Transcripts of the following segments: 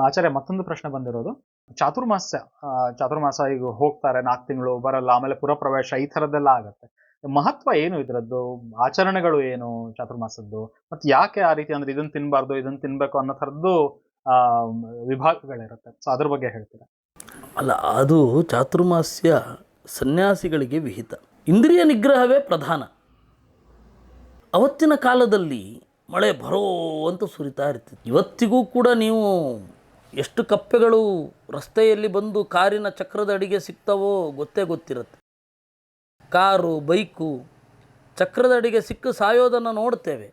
ಆಚಾರ್ಯ ಮತ್ತೊಂದು ಪ್ರಶ್ನೆ ಬಂದಿರೋದು, ಚಾತುರ್ಮಾಸ್ಯ ಚಾತುರ್ಮಾಸ ಈಗ ಹೋಗ್ತಾರೆ 4 ತಿಂಗಳು ಬರಲ್ಲ, ಆಮೇಲೆ ಪುರಪ್ರವೇಶ ಈ ಥರದ್ದೆಲ್ಲ ಆಗತ್ತೆ. ಮಹತ್ವ ಏನು ಇದ್ರದ್ದು? ಆಚರಣೆಗಳು ಏನು ಚಾತುರ್ಮಾಸದ್ದು? ಮತ್ತೆ ಯಾಕೆ ಆ ರೀತಿ ಅಂದ್ರೆ ಇದನ್ನ ತಿನ್ಬಾರ್ದು, ಇದನ್ನ ತಿನ್ಬೇಕು ಅನ್ನೋ ಥರದ್ದು ಆ ವಿಭಾಗಗಳಿರುತ್ತೆ. ಸೊ ಅದ್ರ ಬಗ್ಗೆ ಹೇಳ್ತೀರಾ? ಅಲ್ಲ, ಅದು ಚಾತುರ್ಮಾಸ್ಯ ಸನ್ಯಾಸಿಗಳಿಗೆ ವಿಹಿತ. ಇಂದ್ರಿಯ ನಿಗ್ರಹವೇ ಪ್ರಧಾನ. ಅವತ್ತಿನ ಕಾಲದಲ್ಲಿ ಮಳೆ ಬರೋ ಅಂತ ಸುರಿತಾ ಇರ್ತಿತ್ತು. ಇವತ್ತಿಗೂ ಕೂಡ ನೀವು ಎಷ್ಟು ಕಪ್ಪೆಗಳು ರಸ್ತೆಯಲ್ಲಿ ಬಂದು ಕಾರಿನ ಚಕ್ರದ ಅಡಿಗೆ ಸಿಗ್ತವೋ ಗೊತ್ತಿರುತ್ತೆ. ಕಾರು, ಬೈಕು ಚಕ್ರದ ಅಡಿಗೆ ಸಿಕ್ಕು ಸಾಯೋದನ್ನು ನೋಡ್ತೇವೆ.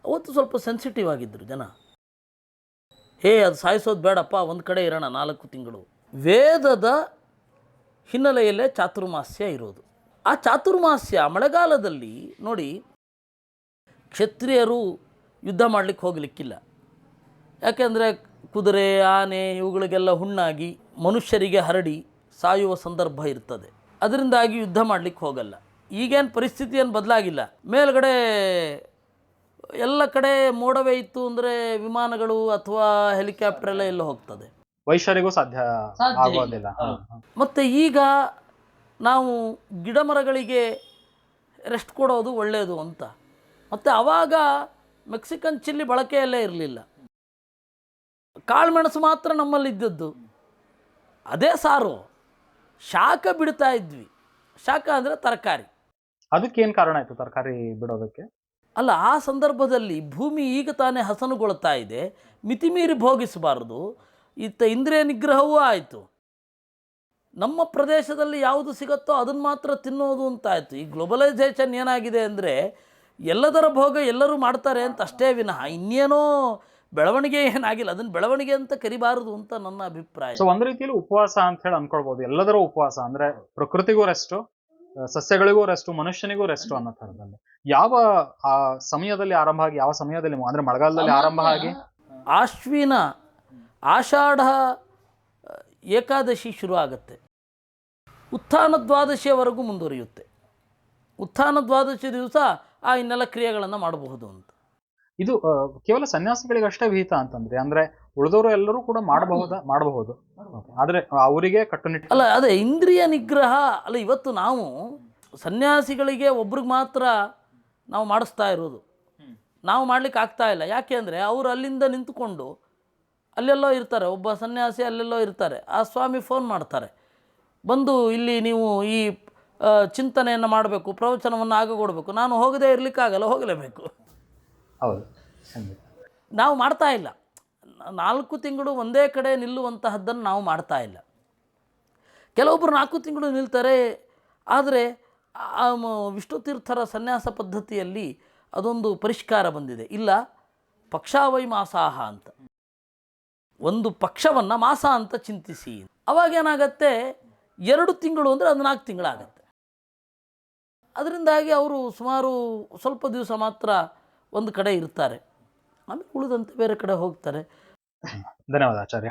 ಅವತ್ತು ಸ್ವಲ್ಪ ಸೆನ್ಸಿಟಿವ್ ಆಗಿದ್ದರು ಜನ. ಅದು ಸಾಯಿಸೋದು ಬೇಡಪ್ಪ, ಒಂದು ಕಡೆ ಇರೋಣ 4 ತಿಂಗಳು. ವೇದದ ಹಿನ್ನೆಲೆಯಲ್ಲೇ ಚಾತುರ್ಮಾಸ್ಯ ಇರೋದು. ಆ ಚಾತುರ್ಮಾಸ್ಯ ಮಳೆಗಾಲದಲ್ಲಿ ನೋಡಿ, ಕ್ಷತ್ರಿಯರು ಯುದ್ಧ ಮಾಡಲಿಕ್ಕೆ ಹೋಗಲಿಕ್ಕಿಲ್ಲ. ಯಾಕೆಂದರೆ ಕುದುರೆ, ಆನೆ ಇವುಗಳಿಗೆಲ್ಲ ಹುಣ್ಣಾಗಿ ಮನುಷ್ಯರಿಗೆ ಹರಡಿ ಸಾಯುವ ಸಂದರ್ಭ ಇರ್ತದೆ. ಅದರಿಂದಾಗಿ ಯುದ್ಧ ಮಾಡಲಿಕ್ಕೆ ಹೋಗಲ್ಲ. ಈಗೇನು ಪರಿಸ್ಥಿತಿ ಏನು ಬದಲಾಗಿಲ್ಲ. ಮೇಲ್ಗಡೆ ಎಲ್ಲ ಕಡೆ ಮೋಡವೇ ಇತ್ತು ಅಂದರೆ ವಿಮಾನಗಳು ಅಥವಾ ಹೆಲಿಕಾಪ್ಟರ್ ಎಲ್ಲ ಹೋಗ್ತದೆ. ವೈಶ್ಯರಿಗೂ ಸಾಧ್ಯ ಆಗೋದಿಲ್ಲ. ಮತ್ತು ಈಗ ನಾವು ಗಿಡ ಮರಗಳಿಗೆ ರೆಸ್ಟ್ ಕೊಡೋದು ಒಳ್ಳೆಯದು ಅಂತ. ಮತ್ತು ಆವಾಗ ಮೆಕ್ಸಿಕನ್ ಚಿಲ್ಲಿ ಬಳಕೆಯಲ್ಲೇ ಇರಲಿಲ್ಲ. ಕಾಳುಮೆಣಸು ಮಾತ್ರ ನಮ್ಮಲ್ಲಿದ್ದದ್ದು. ಅದೇ ಸಾರು. ಶಾಖ ಬಿಡ್ತಾ ಇದ್ವಿ. ಶಾಖ ಅಂದರೆ ತರಕಾರಿ. ಅದಕ್ಕೇನು ಕಾರಣ ಆಯಿತು ತರಕಾರಿ ಬಿಡೋದಕ್ಕೆ? ಅಲ್ಲ, ಆ ಸಂದರ್ಭದಲ್ಲಿ ಭೂಮಿ ಈಗ ತಾನೇ ಹಸನುಗೊಳ್ತಾ ಇದೆ. ಮಿತಿಮೀರಿ ಭೋಗಿಸಬಾರ್ದು. ಇಂದ್ರಿಯ ನಿಗ್ರಹವೂ ಆಯಿತು. ನಮ್ಮ ಪ್ರದೇಶದಲ್ಲಿ ಯಾವುದು ಸಿಗುತ್ತೋ ಅದನ್ನು ಮಾತ್ರ ತಿನ್ನೋದು ಅಂತಾಯಿತು. ಈ ಗ್ಲೋಬಲೈಸೇಷನ್ ಏನಾಗಿದೆ ಅಂದರೆ ಎಲ್ಲದರ ಭೋಗ ಎಲ್ಲರೂ ಮಾಡ್ತಾರೆ ಅಂತ ಅಷ್ಟೇ ವಿನಃ ಇನ್ನೇನೋ ಬೆಳವಣಿಗೆ ಏನಾಗಿಲ್ಲ. ಅದನ್ನು ಬೆಳವಣಿಗೆ ಅಂತ ಕರಿಬಾರದು ಅಂತ ನನ್ನ ಅಭಿಪ್ರಾಯ. ಸೊ ಒಂದು ರೀತಿಯಲ್ಲಿ ಉಪವಾಸ ಅಂತ ಹೇಳಿ ಅನ್ಕೊಳ್ಬೋದು. ಎಲ್ಲದರ ಉಪವಾಸ ಅಂದ್ರೆ ಪ್ರಕೃತಿಗೂ ರೆಸ್ಟು, ಸಸ್ಯಗಳಿಗೂ ರೆಸ್ಟು, ಮನುಷ್ಯನಿಗೂ ರೆಸ್ಟು ಅನ್ನೋ ಥರದಲ್ಲಿ. ಯಾವ ಆ ಸಮಯದಲ್ಲಿ ಆರಂಭ ಆಗಿ ಯಾವ ಸಮಯದಲ್ಲಿ ಅಂದ್ರೆ ಮಳೆಗಾಲದಲ್ಲಿ ಆರಂಭ ಆಗಿ ಆಶ್ವಿನ ಆಷಾಢ ಏಕಾದಶಿ ಶುರು ಆಗುತ್ತೆ. ಉತ್ಥಾನ ದ್ವಾದಶಿಯವರೆಗೂ ಮುಂದುವರಿಯುತ್ತೆ. ಉತ್ಥಾನ ದ್ವಾದಶಿ ದಿವಸ ಇನ್ನೆಲ್ಲ ಕ್ರಿಯೆಗಳನ್ನು ಮಾಡಬಹುದು ಅಂತ. ಇದು ಕೇವಲ ಸನ್ಯಾಸಿಗಳಿಗಷ್ಟೇ ವಿಹಿತ ಅಂತಂದ್ರೆ, ಅಂದ್ರೆ ಉಳಿದವರು ಎಲ್ಲರೂ ಕೂಡ ಮಾಡಬಹುದು ಆದ್ರೆ ಅವರಿಗೆ ಕಟ್ಟುನಿಟ್ಟು ಅಲ್ಲ. ಅದೇ ಇಂದ್ರಿಯ ನಿಗ್ರಹ ಅಲ್ಲ. ಇವತ್ತು ನಾವು ಸನ್ಯಾಸಿಗಳಿಗೆ ಒಬ್ರಿಗೆ ಮಾತ್ರ ನಾವು ಮಾಡಿಸ್ತಾ ಇರೋದು. ನಾವು ಮಾಡ್ಲಿಕ್ಕೆ ಆಗ್ತಾ ಇಲ್ಲ. ಯಾಕೆ ಅಂದರೆ ಅವರು ಅಲ್ಲಿಂದ ನಿಂತುಕೊಂಡು ಅಲ್ಲೆಲ್ಲೋ ಇರ್ತಾರೆ. ಒಬ್ಬ ಸನ್ಯಾಸಿ ಅಲ್ಲೆಲ್ಲೋ ಇರ್ತಾರೆ. ಆ ಸ್ವಾಮಿ ಫೋನ್ ಮಾಡ್ತಾರೆ, ಬಂದು ಇಲ್ಲಿ ನೀವು ಈ ಚಿಂತನೆಯನ್ನು ಮಾಡಬೇಕು, ಪ್ರವಚನವನ್ನು ಆಗಗೊಡಬೇಕು. ನಾನು ಹೋಗದೇ ಇರಲಿಕ್ಕಾಗಲ್ಲ, ಹೋಗಲೇಬೇಕು. ಹೌದು. ನಾವು ಮಾಡ್ತಾ ಇಲ್ಲ. 4 ತಿಂಗಳು ಒಂದೇ ಕಡೆ ನಿಲ್ಲುವಂತಹದ್ದನ್ನು ನಾವು ಮಾಡ್ತಾ ಇಲ್ಲ. ಕೆಲವೊಬ್ಬರು 4 ತಿಂಗಳು ನಿಲ್ತಾರೆ. ಆದರೆ ವಿಷ್ಣು ತೀರ್ಥರ ಸನ್ಯಾಸ ಪದ್ಧತಿಯಲ್ಲಿ ಅದೊಂದು ಪರಿಷ್ಕಾರ ಬಂದಿದೆ. ಇಲ್ಲ, ಪಕ್ಷಾವೈ ಮಾಸಾಹ ಅಂತ, ಒಂದು ಪಕ್ಷವನ್ನು ಮಾಸ ಅಂತ ಚಿಂತಿಸಿ. ಅವಾಗೇನಾಗತ್ತೆ, 2 ತಿಂಗಳು ಅಂದರೆ ಅದು 4 ತಿಂಗಳಾಗತ್ತೆ. ಅದರಿಂದಾಗಿ ಅವರು ಸುಮಾರು ಸ್ವಲ್ಪ ದಿವಸ ಮಾತ್ರ ಒಂದು ಕಡೆ ಇರ್ತಾರೆ, ಆಮೇಲೆ ಉಳಿದಂತೆ ಬೇರೆ ಕಡೆ ಹೋಗ್ತಾರೆ. ಧನ್ಯವಾದ ಆಚಾರ್ಯ.